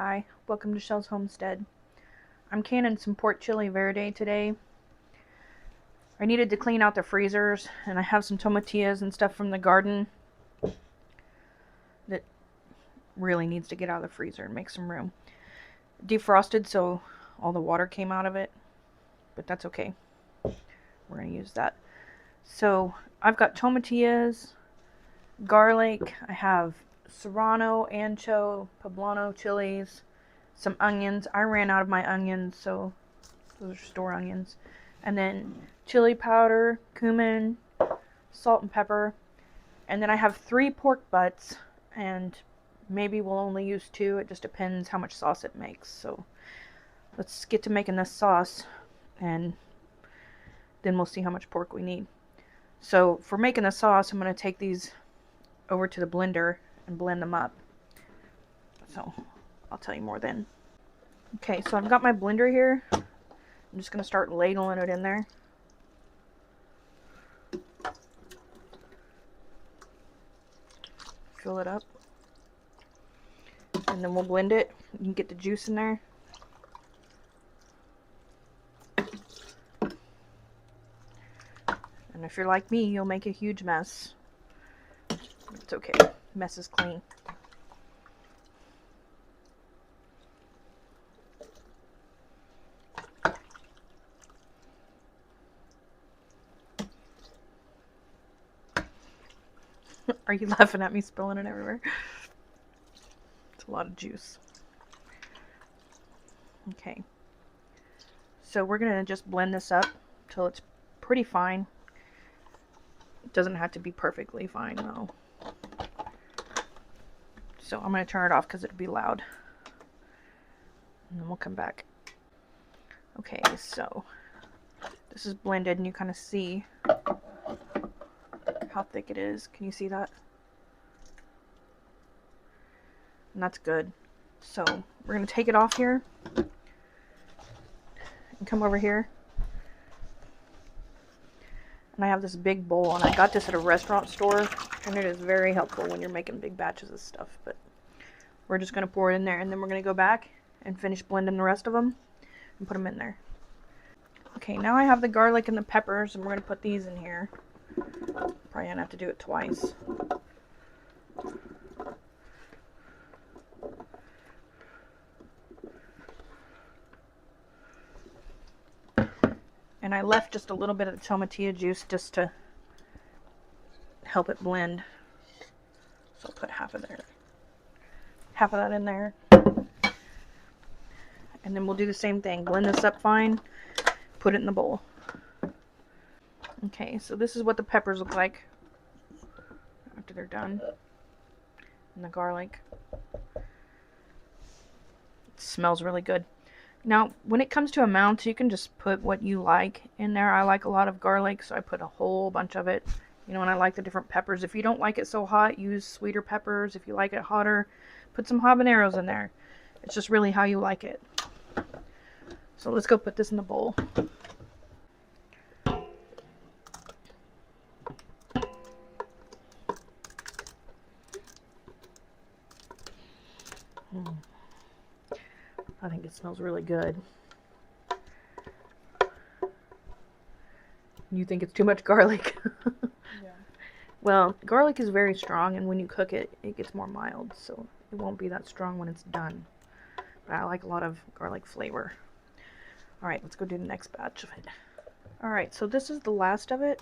Hi, welcome to Shell's Homestead. I'm canning some pork chili verde today. I needed to clean out the freezers, and I have some tomatillas and stuff from the garden that really needs to get out of the freezer and make some room. Defrosted, so all the water came out of it, but that's okay. We're going to use that. So I've got tomatillas, garlic, I have serrano, ancho, poblano chilies, some onions. I ran out of my onions, so those are store onions. And then chili powder, cumin, salt and pepper. And then I have 3 pork butts, and maybe we'll only use 2. It just depends how much sauce it makes. So let's get to making this sauce, and then we'll see how much pork we need. So for making the sauce, I'm going to take these over to the blender and blend them up. So I'll tell you more then. Okay, so I've got my blender here. I'm just going to start ladling it in there. Fill it up. And then we'll blend it. You can get the juice in there. And if you're like me, you'll make a huge mess. It's okay. Mess is clean. Are you laughing at me spilling it everywhere? It's a lot of juice. Okay. So we're going to just blend this up till it's pretty fine. It doesn't have to be perfectly fine though. So I'm going to turn it off because it'll be loud. And then we'll come back. Okay, so this is blended and you kind of see how thick it is. Can you see that? And that's good. So we're going to take it off here and come over here. And I have this big bowl, and I got this at a restaurant store, and it is very helpful when you're making big batches of stuff. But we're just going to pour it in there, and then we're going to go back and finish blending the rest of them and put them in there. Okay, now I have the garlic and the peppers, and we're going to put these in here. Probably going to have to do it twice. And I left just a little bit of the tomatilla juice just to help it blend. So I'll put half of that in there. And then we'll do the same thing. Blend this up fine, put it in the bowl. Okay, so this is what the peppers look like after they're done. And the garlic. It smells really good. Now, when it comes to amounts, you can just put what you like in there. I like a lot of garlic, so I put a whole bunch of it. You know, and I like the different peppers. If you don't like it so hot, use sweeter peppers. If you like it hotter, put some habaneros in there. It's just really how you like it. So let's go put this in the bowl. I think it smells really good. You think it's too much garlic? Yeah. Well, garlic is very strong, and when you cook it, it gets more mild, so it won't be that strong when it's done. But I like a lot of garlic flavor. Alright, let's go do the next batch of it. Alright, so this is the last of it.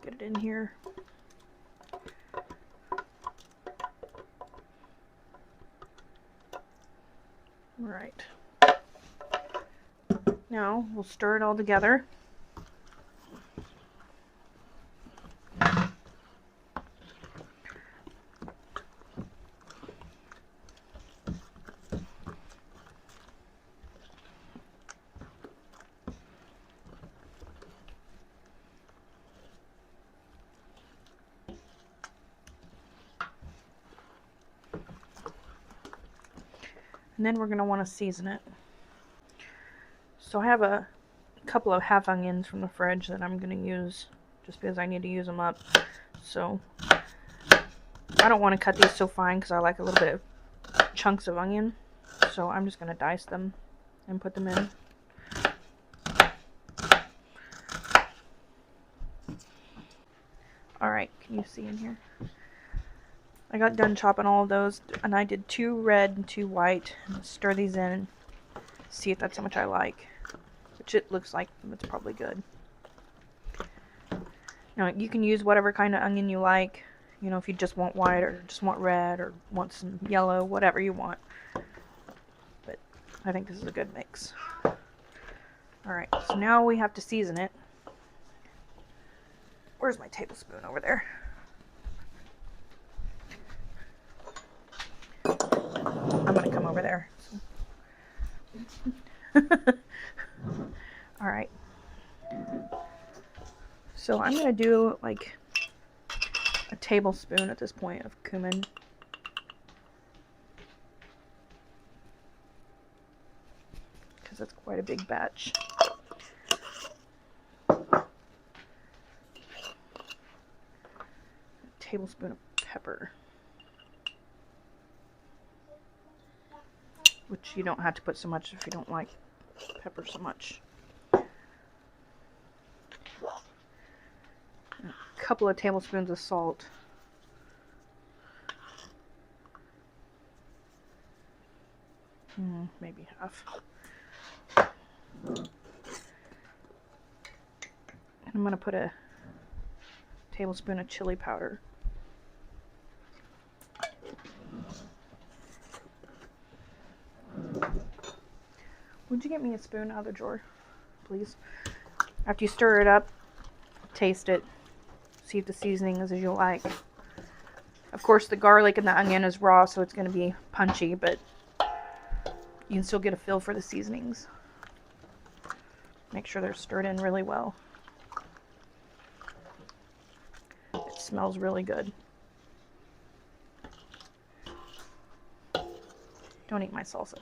Get it in here. Alright. Now we'll stir it all together. And then we're going to want to season it. So I have a couple of half onions from the fridge that I'm going to use just because I need to use them up. So I don't want to cut these so fine because I like a little bit of chunks of onion. So I'm just going to dice them and put them in. Alright, can you see in here? I got done chopping all of those, and I did 2 red and 2 white. Stir these in, see if that's how much I like. Which it looks like it's probably good. Now, you can use whatever kind of onion you like. You know, if you just want white or just want red or want some yellow, whatever you want. But I think this is a good mix. Alright, so now we have to season it. Where's my tablespoon? Over there. I'm going to come over there. Alright. So I'm going to do like a tablespoon at this point of cumin. Because that's quite a big batch. A tablespoon of pepper. Which you don't have to put so much if you don't like pepper so much. A couple of tablespoons of salt. Maybe half. And I'm going to put a tablespoon of chili powder. Would you get me a spoon out of the drawer, please? After you stir it up, taste it. See if the seasoning is as you like. Of course, the garlic and the onion is raw, so it's going to be punchy, but you can still get a feel for the seasonings. Make sure they're stirred in really well. It smells really good. Don't eat my salsa.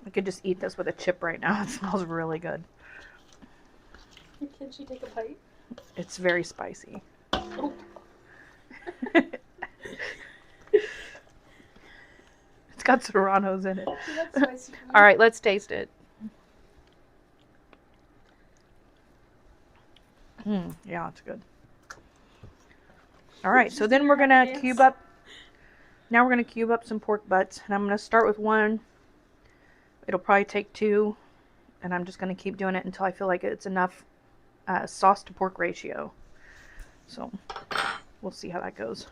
I could just eat this with a chip right now. It smells really good. Can she take a bite? It's very spicy. Oh. It's got serranos in it. That's spicy. All right, let's taste it. Yeah, it's good. All right, so then we're gonna cube up. Now we're gonna cube up some pork butts, and I'm gonna start with 1. It'll probably take 2, and I'm just gonna keep doing it until I feel like it's enough sauce to pork ratio. So we'll see how that goes.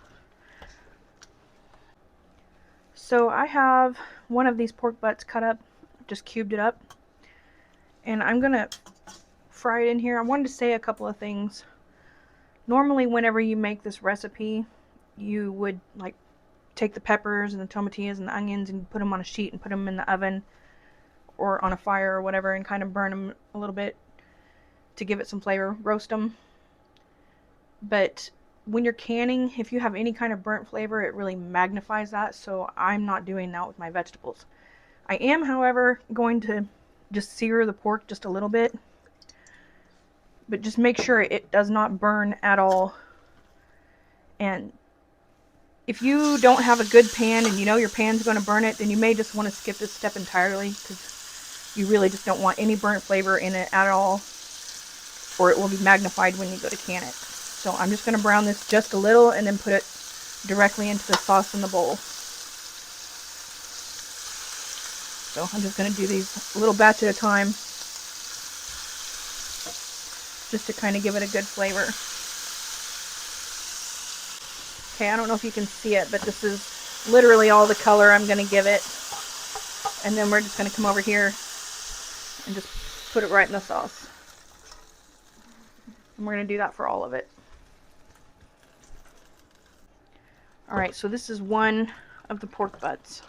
So I have one of these pork butts cut up, just cubed it up, and I'm gonna fry it in here. I wanted to say a couple of things. Normally, whenever you make this recipe, you would like take the peppers and the tomatillos and the onions and put them on a sheet and put them in the oven or on a fire or whatever and kind of burn them a little bit to give it some flavor, roast them. But when you're canning, if you have any kind of burnt flavor, it really magnifies that, so I'm not doing that with my vegetables. I am, however, going to just sear the pork just a little bit, but just make sure it does not burn at all. And if you don't have a good pan and you know your pan's going to burn it, then you may just want to skip this step entirely, because you really just don't want any burnt flavor in it at all, or it will be magnified when you go to can it. So I'm just going to brown this just a little and then put it directly into the sauce in the bowl. So I'm just going to do these a little batch at a time, just to kind of give it a good flavor. Okay, I don't know if you can see it, but this is literally all the color I'm going to give it. And then we're just going to come over here and just put it right in the sauce. And we're going to do that for all of it. Alright, so this is 1 of the pork butts.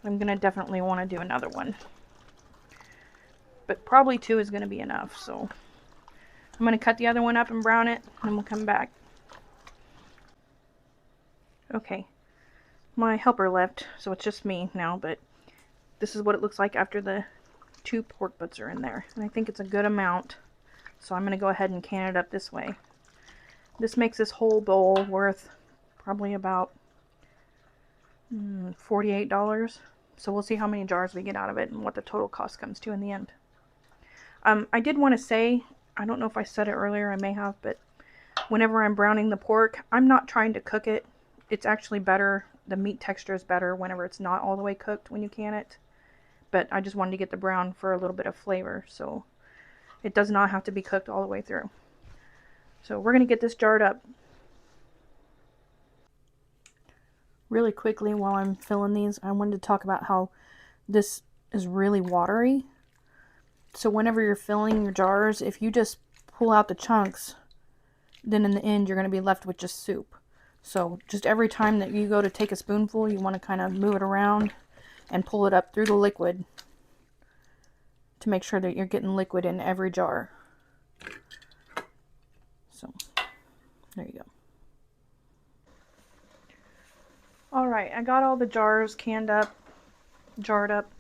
I'm going to definitely want to do another one. But probably 2 is going to be enough, so I'm going to cut the other one up and brown it, and then we'll come back. Okay, my helper left, so it's just me now, but this is what it looks like after the 2 pork butts are in there, and I think it's a good amount. So I'm going to go ahead and can it up this way. This makes this whole bowl worth probably about $48. So we'll see how many jars we get out of it and what the total cost comes to in the end. I did want to say, I don't know if I said it earlier, I may have, but whenever I'm browning the pork, I'm not trying to cook it. It's actually better, the meat texture is better whenever it's not all the way cooked when you can it. But I just wanted to get the brown for a little bit of flavor, so it does not have to be cooked all the way through. So we're going to get this jarred up. Really quickly, while I'm filling these, I wanted to talk about how this is really watery. So whenever you're filling your jars, if you just pull out the chunks, then in the end you're going to be left with just soup. So just every time that you go to take a spoonful, you want to kind of move it around and pull it up through the liquid to make sure that you're getting liquid in every jar. So there you go. Alright, I got all the jars canned up, jarred up.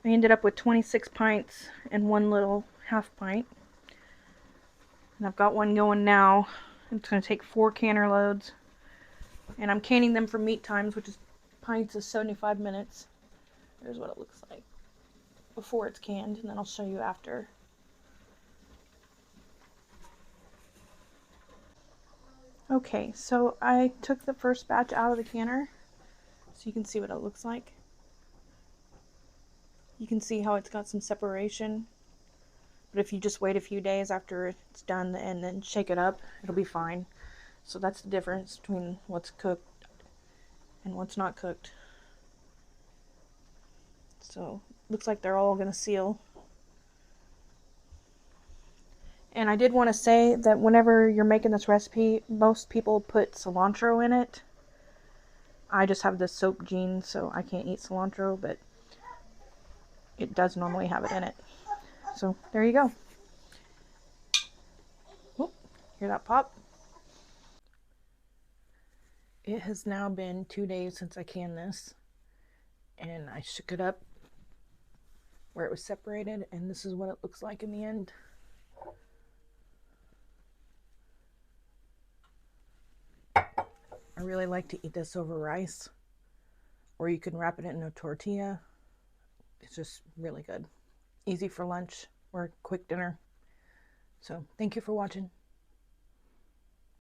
I ended up with 26 pints and one little half pint. And I've got one going now. It's going to take 4 canner loads. And I'm canning them for meat times, which is pints is 75 minutes. Here's what it looks like before it's canned, and then I'll show you after. Okay, so I took the first batch out of the canner so you can see what it looks like. You can see how it's got some separation, but if you just wait a few days after it's done and then shake it up, it'll be fine. So that's the difference between what's cooked and what's not cooked. So looks like they're all going to seal. And I did want to say that whenever you're making this recipe, most people put cilantro in it. I just have this soap gene, so I can't eat cilantro, but it does normally have it in it. So there you go. Oop, hear that pop? It has now been 2 days since I canned this, and I shook it up where it was separated, and this is what it looks like in the end. I really like to eat this over rice, or you can wrap it in a tortilla. It's just really good. Easy for lunch or quick dinner. So thank you for watching.